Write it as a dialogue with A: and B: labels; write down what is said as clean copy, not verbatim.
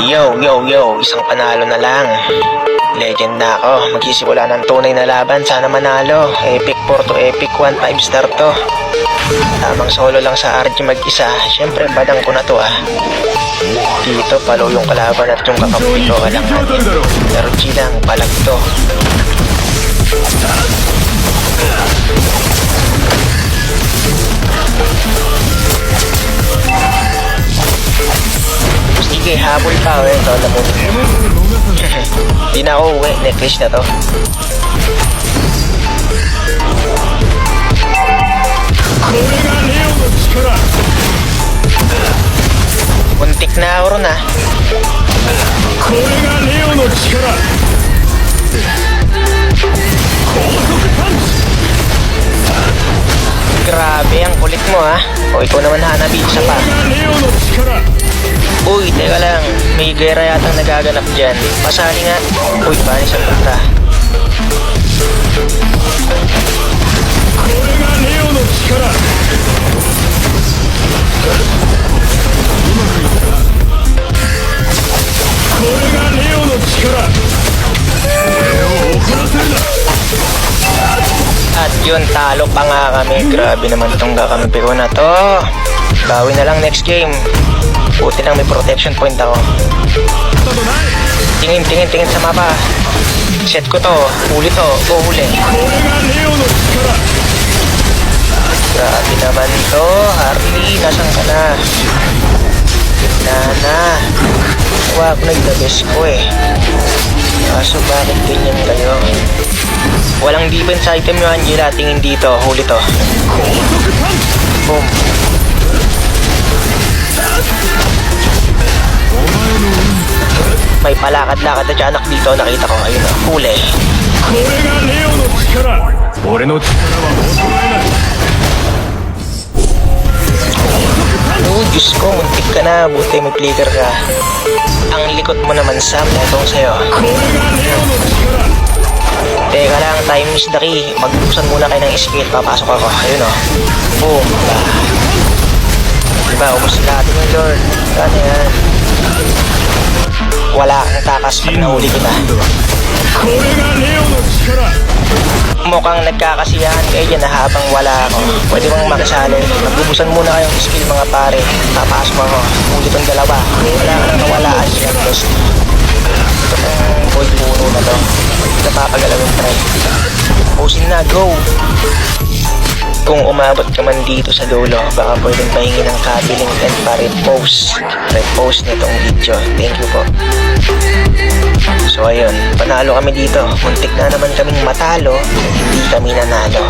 A: Yo, isang panalo na lang. Legend na ako. Magsisimula ng tunay na laban. Sana manalo. Epic 4 to epic 1, 5 star to. Tamang solo lang sa RG mag-isa. Siyempre, badang ko na to ah. Dito, palo yung kalaban at yung kakampi ko. Walang natin. Pero chilang, palag to. Sige, habol pa eh. Ito, alam mo. Di na ako uwi. Necklace na to. Muntik na ako ron ah. Grabe, ang kulit mo ah. O ikaw naman hanabi, isa pa. Uy, teka lang. May gera yatang nagaganap dyan. Pasali nga. Uy, panis ang punta. At yun, talo pa nga kami. Grabe naman itong kakampi ko na to. Bawi na lang next game. Buti lang may protection point ako. Tingin sa mapa. Set ko to. Huli to. Huli. Grabe naman to. Harley, nasan ka na? Gitna na. Wag, nagdabes ko eh. Kaso bakit ganyan kayo? Walang defense item yung Angela. Tingin dito. Huli to. Boom. May palakad-lakad na tiyanak dito. Nakita ko. Ayun o. Huli. Oh, Diyos ko. Muntik ka na. Buti may flicker ka. Ang likot mo naman, Sam. Etong sa'yo. Teka lang. Time is the key. Magbusan muna kayo ng skill. Papasok ako. Ayun o. Boom. Diba? Ubus lahat yung Lord. Ano yan? Wala kang takas pag nahuli kita. Mukhang nagkakasiyahan kayo dyan na habang wala ako. Pwede mong makisali. Magbubusan muna kayong skill mga pare. Papasok ako. Huli tong dalawa. Wala ka nang nawalaan silang best. Ito kong boy puno na to. Ito papagalawin try. Posin na, go! Kung umabot ka man dito sa dulo, baka pwedeng pahingi ng copy link and repost nitong video. Thank you po. So ayun, panalo kami dito. Muntik na naman kaming matalo, hindi kami nanalo.